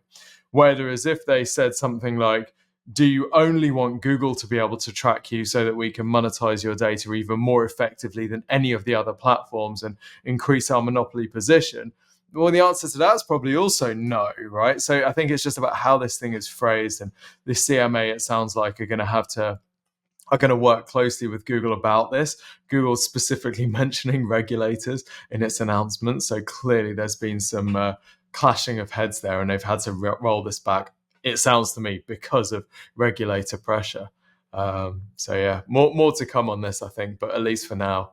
Whereas if they said something like, do you only want Google to be able to track you so that we can monetize your data even more effectively than any of the other platforms and increase our monopoly position? Well, the answer to that is probably also no, right? So I think it's just about how this thing is phrased, and the CMA, it sounds like, are going to work closely with Google about this. Google specifically mentioning regulators in its announcement, so clearly there's been some clashing of heads there, and they've had to roll this back. It sounds to me because of regulator pressure. So yeah, more to come on this, I think, but at least for now,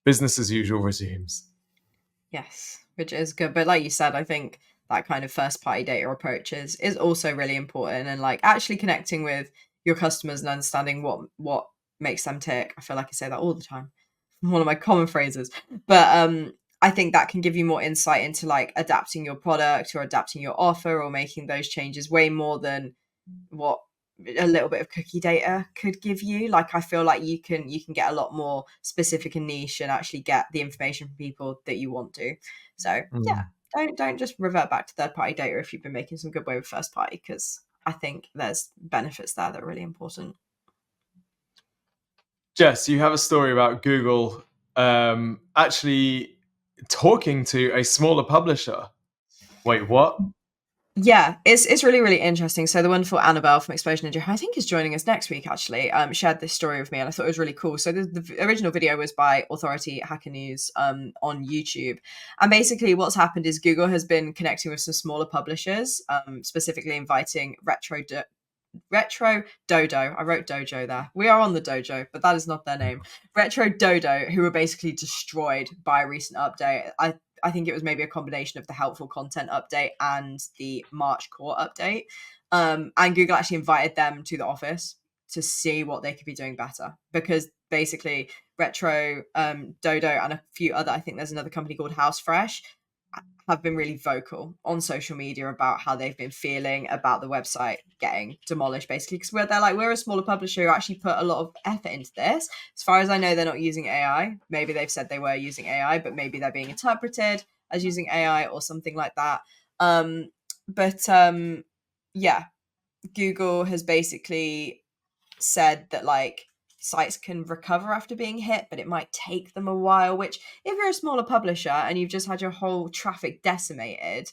business as usual resumes. Yes, which is good. But like you said, I think that kind of first party data approach is also really important, and like actually connecting with your customers and understanding what makes them tick. I feel like I say that all the time. One of my common phrases. But I think that can give you more insight into like adapting your product or adapting your offer or making those changes way more than what a little bit of cookie data could give you. Like I feel like you can get a lot more specific and niche and actually get the information from people that you want to. So yeah, don't just revert back to third party data if you've been making some good way with first party, because I think there's benefits there that are really important. Jess, you have a story about Google actually talking to a smaller publisher. Wait, what? Yeah, it's really, really interesting. So the wonderful Annabelle from Explosion Ninja, who I think is joining us next week, actually, shared this story with me, and I thought it was really cool. So the original video was by Authority Hacker News on YouTube, and basically what's happened is Google has been connecting with some smaller publishers, specifically inviting Retro Dodo. I wrote Dojo there. We are on the Dojo, but that is not their name. Retro Dodo, who were basically destroyed by a recent update. I think it was maybe a combination of the helpful content update and the March core update. And Google actually invited them to the office to see what they could be doing better, because basically Retro, Dodo, and a few other, I think there's another company called House Fresh, have been really vocal on social media about how they've been feeling about the website getting demolished, basically, because they're like, we're a smaller publisher who actually put a lot of effort into this. As far as I know, they're not using AI. Maybe they've said they were using AI, but maybe they're being interpreted as using AI or something like that. But yeah, Google has basically said that like sites can recover after being hit, but it might take them a while, which if you're a smaller publisher and you've just had your whole traffic decimated,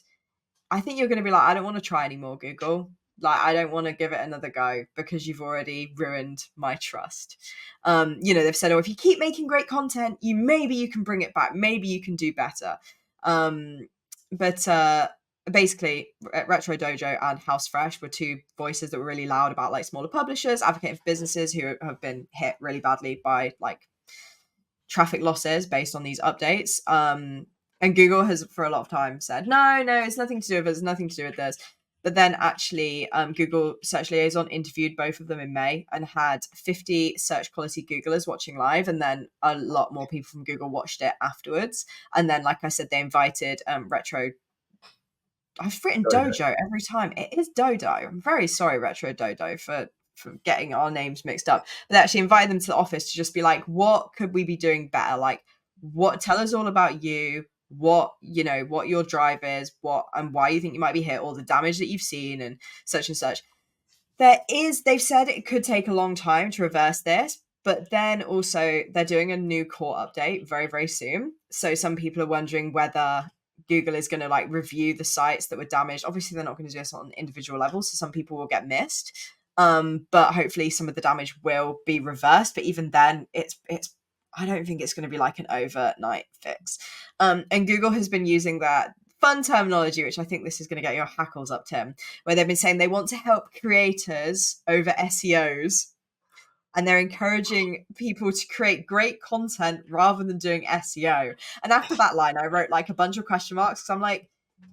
I think you're going to be like, I don't want to try anymore, Google. Like, I don't want to give it another go because you've already ruined my trust. They've said, oh, if you keep making great content, maybe you can bring it back. Maybe you can do better. But basically, Retro Dojo and House Fresh were two voices that were really loud about like smaller publishers, advocating for businesses who have been hit really badly by like traffic losses based on these updates. And Google has for a lot of time said, no, it's nothing to do with this, nothing to do with this. But then actually, Google Search Liaison interviewed both of them in May and had 50 search quality Googlers watching live. And then a lot more people from Google watched it afterwards. And then, like I said, they invited Retro. I've written Dojo every time. It is Dodo. I'm very sorry, Retro Dodo, for getting our names mixed up. But they actually invited them to the office to just be like, what could we be doing better? Like, tell us all about you, what your drive is, what and why you think you might be hit, all the damage that you've seen and such and such. They've said it could take a long time to reverse this, but then also they're doing a new core update very, very soon. So some people are wondering whether Google is going to like review the sites that were damaged. Obviously, they're not going to do this on individual levels, so some people will get missed. But hopefully some of the damage will be reversed. But even then, it's I don't think it's going to be like an overnight fix. And Google has been using that fun terminology, which I think this is going to get your hackles up, Tim, where they've been saying they want to help creators over SEOs. And they're encouraging people to create great content rather than doing SEO. And after that line, I wrote like a bunch of question marks, because I'm like,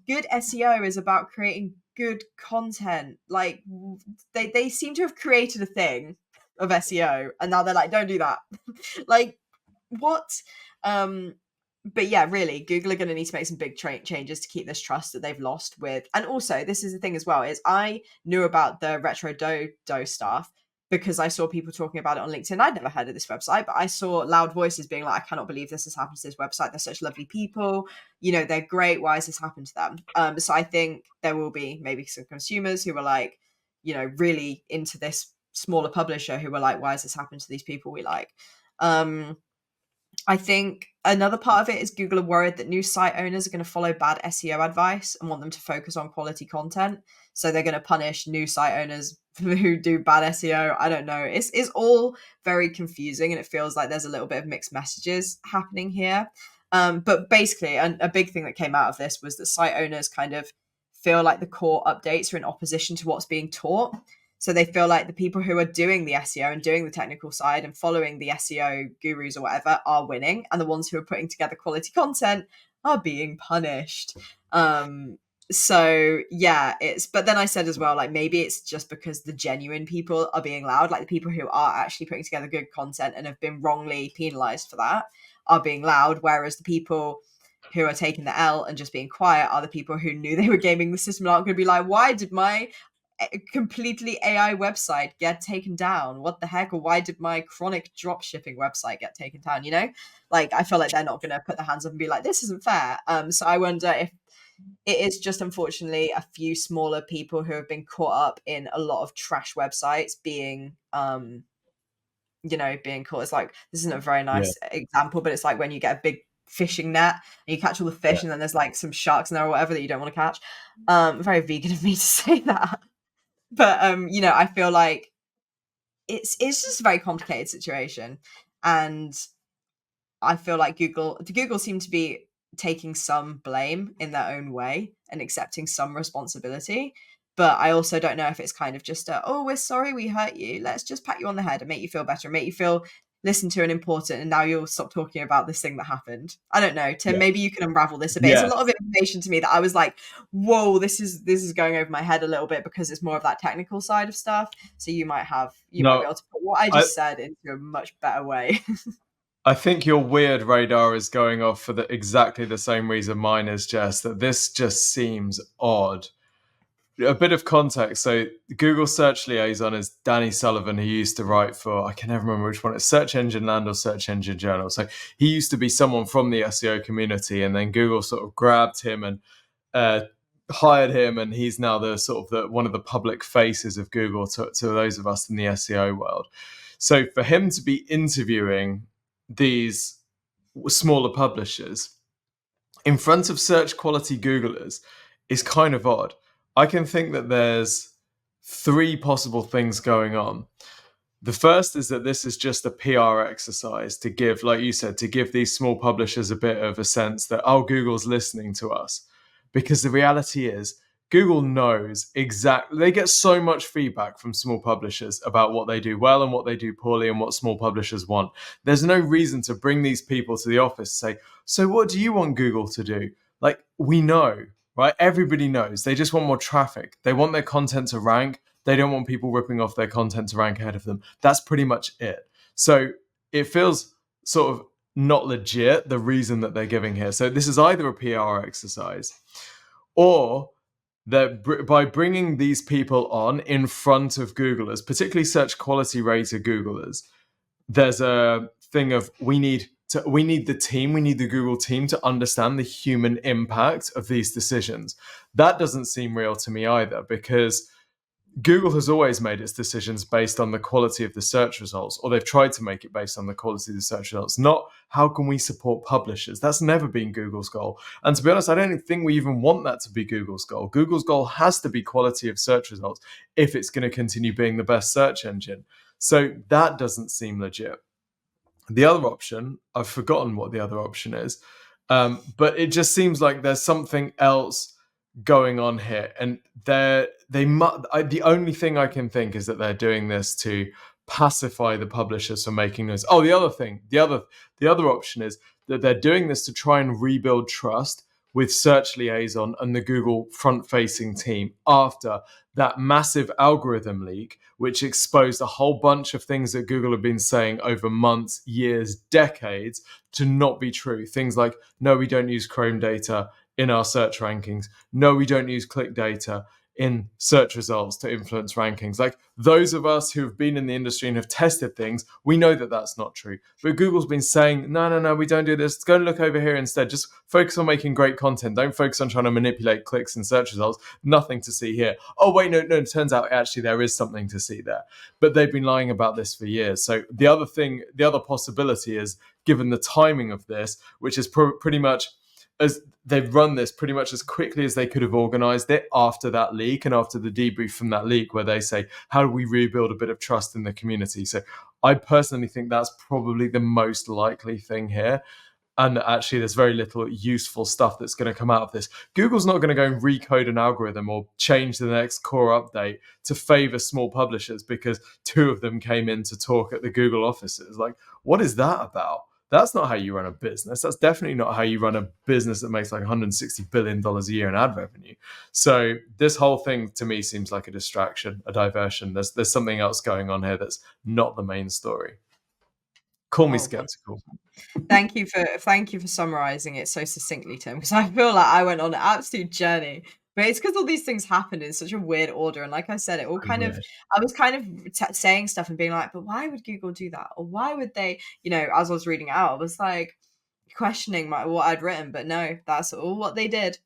good SEO is about creating good content. Like they seem to have created a thing of SEO, and now they're like, don't do that. Like, what? But yeah, really, Google are going to need to make some big changes to keep this trust that they've lost with. And also, this is the thing as well, is I knew about the Retro Dodo stuff because I saw people talking about it on LinkedIn. I'd never heard of this website, but I saw loud voices being like, I cannot believe this has happened to this website. They're such lovely people. They're great. Why has this happened to them? So I think there will be maybe some consumers who are like, really into this smaller publisher who were like, why has this happened to these people we like? I think another part of it is Google are worried that new site owners are going to follow bad SEO advice and want them to focus on quality content. So they're going to punish new site owners who do bad SEO. I don't know. It's all very confusing, and it feels like there's a little bit of mixed messages happening here. But basically, a big thing that came out of this was that site owners kind of feel like the core updates are in opposition to what's being taught. So they feel like the people who are doing the SEO and doing the technical side and following the SEO gurus or whatever are winning, and the ones who are putting together quality content are being punished. So yeah, but then I said as well, like, maybe it's just because the genuine people are being loud, like the people who are actually putting together good content and have been wrongly penalized for that are being loud, whereas the people who are taking the L and just being quiet are the people who knew they were gaming the system and aren't going to be like, why did my completely AI website get taken down? What the heck? Or why did my chronic drop shipping website get taken down? You know, like, I feel like they're not going to put their hands up and be like, this isn't fair. So I wonder if it is just, unfortunately, a few smaller people who have been caught up in a lot of trash websites being being caught. It's like, this isn't a very nice example, but it's like when you get a big fishing net and you catch all the fish and then there's like some sharks in there or whatever that you don't want to catch. Very vegan of me to say that. But I feel like it's just a very complicated situation, and I feel like Google seem to be taking some blame in their own way and accepting some responsibility. But I also don't know if it's kind of just oh, we're sorry we hurt you, let's just pat you on the head and make you feel better, and make you feel listened to and important, and now you'll stop talking about this thing that happened. I don't know, Tim, maybe you can unravel this a bit. It's a lot of information to me that I was like, whoa, this is going over my head a little bit, because it's more of that technical side of stuff. So you might be able to put what I just said into a much better way. I think your weird radar is going off for exactly the same reason mine is, Jess, that this just seems odd. A bit of context. So Google search liaison is Danny Sullivan, who used to write for, I can never remember which one, it's Search Engine Land or Search Engine Journal. So he used to be someone from the SEO community, and then Google sort of grabbed him and hired him, and he's now the sort of one of the public faces of Google to those of us in the SEO world. So for him to be interviewing these smaller publishers in front of search quality Googlers is kind of odd. I can think that there's three possible things going on. The first is that this is just a PR exercise to give, like you said, to give these small publishers a bit of a sense that, oh, Google's listening to us. Because the reality is, Google knows exactly, they get so much feedback from small publishers about what they do well and what they do poorly and what small publishers want. There's no reason to bring these people to the office and say, so what do you want Google to do? Like, we know, right? Everybody knows. They just want more traffic. They want their content to rank. They don't want people ripping off their content to rank ahead of them. That's pretty much it. So it feels sort of not legit, the reason that they're giving here. So this is either a PR exercise, or that by bringing these people on in front of Googlers, particularly search quality rated Googlers, there's a thing of we need the Google team to understand the human impact of these decisions. That doesn't seem real to me either, because Google has always made its decisions based on the quality of the search results, or they've tried to make it based on the quality of the search results, not how can we support publishers. That's never been Google's goal. And to be honest, I don't think we even want that to be Google's goal. Google's goal has to be quality of search results if it's going to continue being the best search engine. So that doesn't seem legit. The other option, I've forgotten what the other option is, but it just seems like there's something else going on here, and the only thing I can think is that they're doing this to pacify the publishers for making noise. Oh, the other option is that they're doing this to try and rebuild trust with Search Liaison and the Google front-facing team after that massive algorithm leak, which exposed a whole bunch of things that Google have been saying over months, years, decades to not be true. Things like, no, we don't use Chrome data in our search rankings. No, we don't use click data in search results to influence rankings. Like those of us who have been in the industry and have tested things, we know that that's not true. But Google's been saying, no, we don't do this. Go and look over here instead. Just focus on making great content. Don't focus on trying to manipulate clicks and search results. Nothing to see here. Oh, wait, no, it turns out actually there is something to see there. But they've been lying about this for years. So the other possibility is, given the timing of this, which is pretty much as they've run this pretty much as quickly as they could have organized it after that leak and after the debrief from that leak, where they say, how do we rebuild a bit of trust in the community? So I personally think that's probably the most likely thing here. And actually, there's very little useful stuff that's going to come out of this. Google's not going to go and recode an algorithm or change the next core update to favor small publishers because two of them came in to talk at the Google offices. Like, what is that about? That's not how you run a business. That's definitely not how you run a business that makes like $160 billion a year in ad revenue. So this whole thing to me seems like a distraction, a diversion. There's something else going on here that's not the main story. Call me skeptical. Thank you for summarizing it so succinctly, Tim, because I feel like I went on an absolute journey. But it's because all these things happened in such a weird order. And like I said, it all kind of, I was kind of saying stuff and being like, but why would Google do that? Or why would they, as I was reading it out, I was like questioning what I'd written, but no, that's all what they did.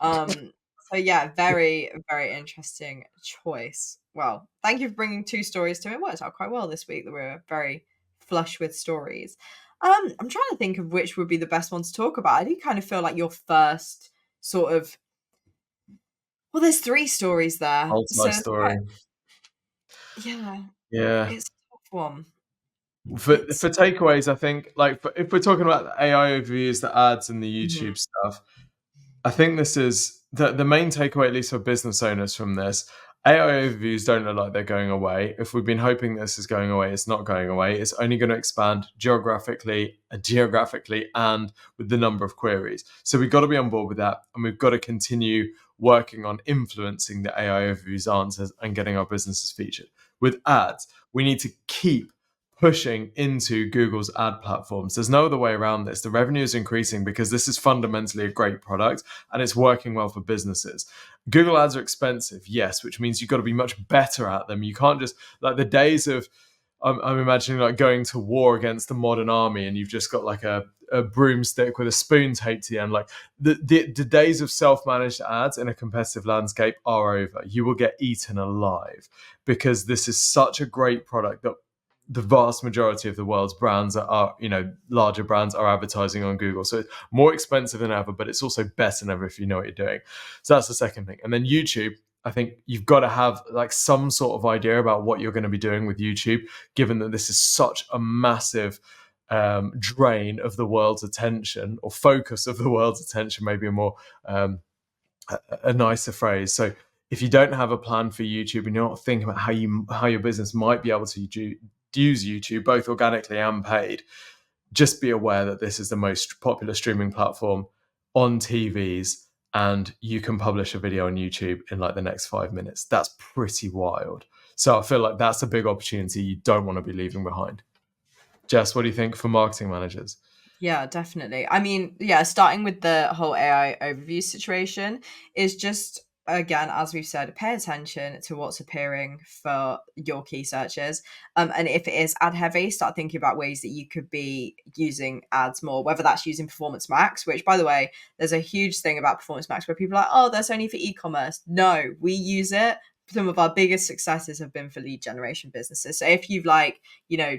So yeah, very, very interesting choice. Well, thank you for bringing two stories to it. It worked out quite well this week that we're very flush with stories. I'm trying to think of which would be the best one to talk about. I do kind of feel like your first sort of, well, there's three stories there. Multi-story. Yeah. It's a tough one. For takeaways, I think, like, if we're talking about the AI overviews, the ads, and the YouTube stuff, I think this is the main takeaway, at least for business owners from this. AI overviews don't look like they're going away. If we've been hoping this is going away, it's not going away. It's only going to expand geographically, and with the number of queries. So we've got to be on board with that, and we've got to continue working on influencing the AI overviews answers and getting our businesses featured. With ads, we need to keep pushing into Google's ad platforms. There's no other way around this. The revenue is increasing because this is fundamentally a great product and it's working well for businesses. Google ads are expensive, yes, which means you've got to be much better at them. You can't just, like, the days of, I'm imagining like going to war against the modern army and you've just got like a broomstick with a spoon taped to the end. Like the days of self-managed ads in a competitive landscape are over. You will get eaten alive because this is such a great product that the vast majority of the world's brands are, larger brands are advertising on Google. So it's more expensive than ever, but it's also better than ever if you know what you're doing. So that's the second thing. And then YouTube, I think you've got to have like some sort of idea about what you're going to be doing with YouTube, given that this is such a massive drain of the world's attention, or focus of the world's attention, maybe a more a nicer phrase. So if you don't have a plan for YouTube and you're not thinking about how your business might be able to use YouTube, both organically and paid, just be aware that this is the most popular streaming platform on TVs, and you can publish a video on YouTube in like the next 5 minutes. That's pretty wild. So I feel like that's a big opportunity you don't want to be leaving behind. Jess, what do you think for marketing managers? Yeah, definitely. I mean, yeah, starting with the whole AI overview situation is just, again, as we've said, pay attention to what's appearing for your key searches. And if it is ad heavy, start thinking about ways that you could be using ads more, whether that's using Performance Max, which, by the way, there's a huge thing about Performance Max where people are like, oh, that's only for e-commerce. No, we use it. Some of our biggest successes have been for lead generation businesses. So if you've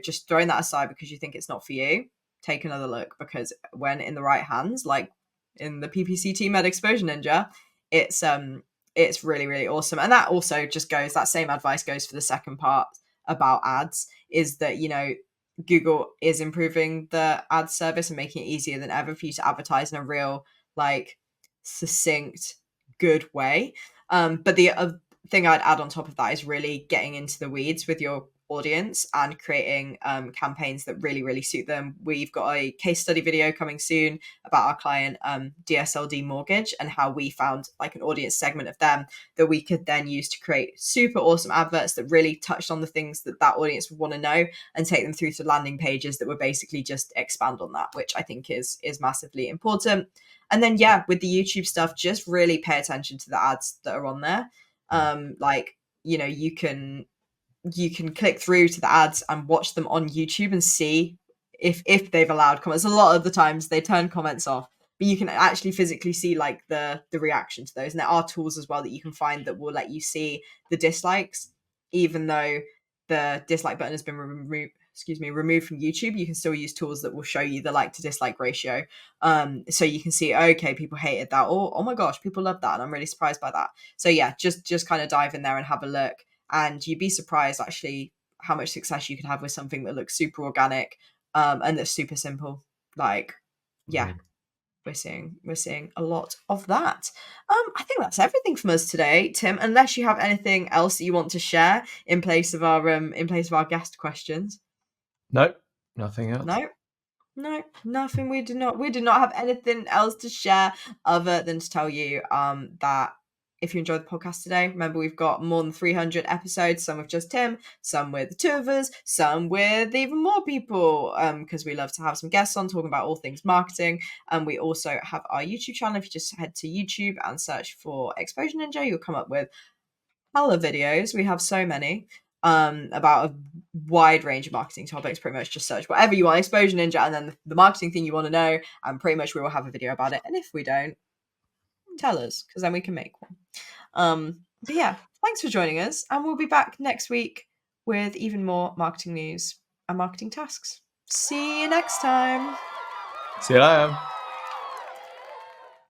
just thrown that aside because you think it's not for you, take another look, because when in the right hands, like in the PPC team at Exposure Ninja, it's really, really awesome. And that also just goes, that same advice goes for the second part about ads, is that, Google is improving the ad service and making it easier than ever for you to advertise in a real, like, succinct, good way. But the thing I'd add on top of that is really getting into the weeds with your audience and creating campaigns that really, really suit them. We've got a case study video coming soon about our client DSLD Mortgage, and how we found like an audience segment of them that we could then use to create super awesome adverts that really touched on the things that audience would want to know, and take them through to landing pages that would basically just expand on that, which I think is massively important. And then, yeah, with the YouTube stuff, just really pay attention to the ads that are on there. Like, you can click through to the ads and watch them on YouTube and see if they've allowed comments. A lot of the times they turn comments off, but you can actually physically see like the reaction to those. And there are tools as well that you can find that will let you see the dislikes, even though the dislike button has been removed from YouTube. You can still use tools that will show you the like to dislike ratio. So you can see, okay, people hated that, or oh my gosh, people love that, and I'm really surprised by that. So yeah, just kind of dive in there and have a look. And you'd be surprised actually how much success you can have with something that looks super organic, and that's super simple. Like, yeah, Mm. we're seeing a lot of that. I think that's everything from us today, Tim. Unless you have anything else that you want to share in place of our guest questions. Nope, nothing else. No, nothing. We did not have anything else to share other than to tell you that if you enjoyed the podcast today, remember we've got more than 300 episodes, some with just Tim, some with the two of us, some with even more people, because we love to have some guests on talking about all things marketing. And we also have our YouTube channel. If you just head to YouTube and search for Exposure Ninja, you'll come up with hella videos. We have so many about a wide range of marketing topics. Pretty much just search whatever you want, Exposure Ninja, and then the marketing thing you want to know, and pretty much we will have a video about it. And if we don't, tell us, because then we can make one. But yeah, thanks for joining us, and we'll be back next week with even more marketing news and marketing tasks. See you next time. See you later.